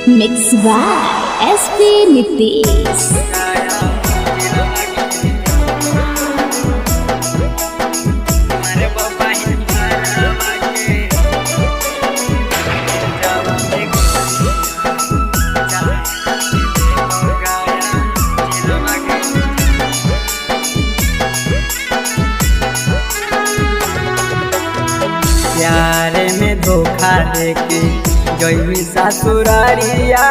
Mixed by SP Nitish. प्यार में धोखा देके गई ससुरारिया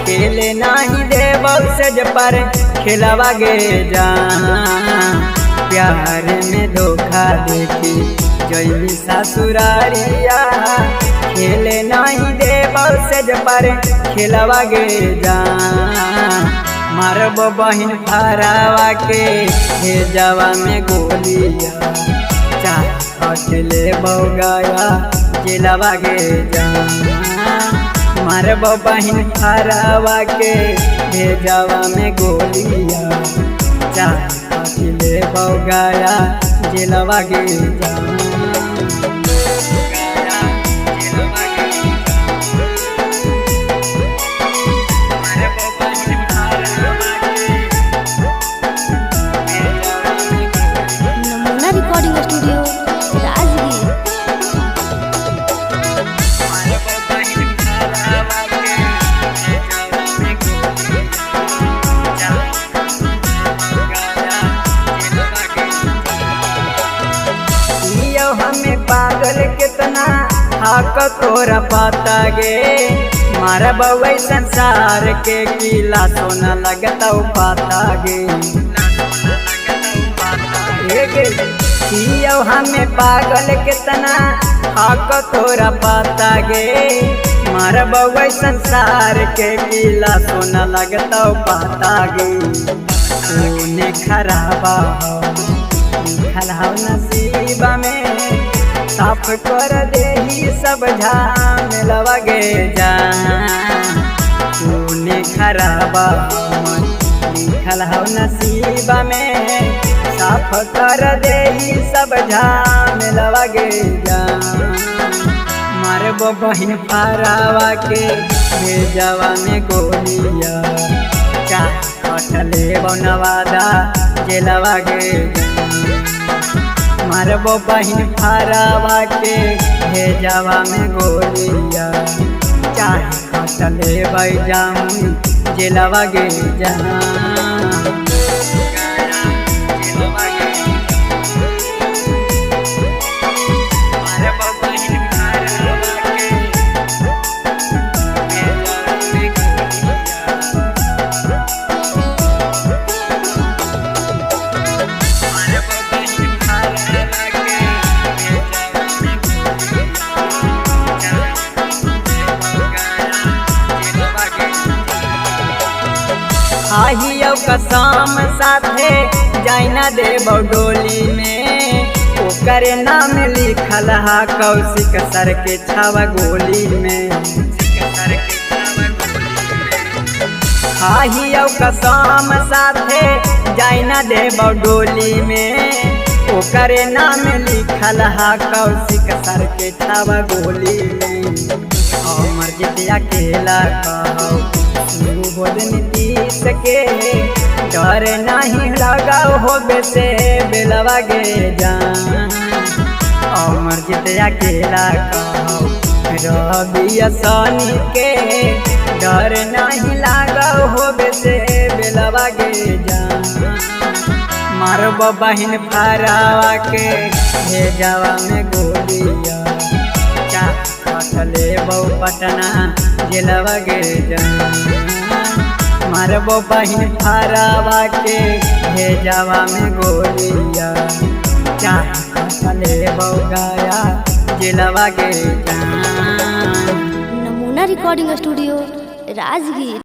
खेले नहीं देव से पर खेलवा गे जा। प्यार में धोखा देके गई ससुरारिया खेले नहीं देव से पर खेलवा गे जा। मारब बहिन फरावा के भेजवा में गोलिया अकेले बौगाया जिलवा गे जा। मारब बहिन फरावा के भेजवा में गोलिया अकेले बौगाया जिलवा गे जा। नमूना रिकॉर्डिंग स्टूडियो राजगीर। हमें पागल कितना हाक तोरा पाता गे। मारा बउई संसार के किला सोना लगता पाता गे। हमें पागल कितना हाक तोरा पाता गे। मारा बउई संसार के किला सोना लगता पाता गे। तूने खराबा खलाव नसीबा में साफ कर दे ही सब झामेलवा गे जा। तूने खराबा लिखल हो नसीबा में साफ कर दे ही सब झामेलवा गे जा। मारबो बहिन फरावा के भेजवा में गोलिया कटले बनवादा जेलवा गे जा। मारबो बहिन फरावा के भेजवा में गोलिया कटले बैजामुन जेलवा गे जा। आहियो कसम साथे जाइना देव डोली में ओकरे नाम लिखल हा कौशिक सर के छावा गोली में। आहियो कसम साथे जाइना देव डोली में ओकरे नाम लिखल हा कौशिक सर के छावा गोली में। हमर जितिया अकेला कहो बोल नीतीश के डर नहीं लगा हो बेसे बेलवा गे जा। अमर जित अकेला कहो रवि सनी के डर नहीं लगा हो बेसे बेलवा गे जा। मारब बहिन फरावा के भेजवा में गोलिया कटले बऊ पटना जेलवा गे जा। मारबो बहिन फरावा के भेजवा में गोलिया कटले बऊ गाया जेलवा गे जा। नमूना रिकॉर्डिंग स्टूडियो राजगीर।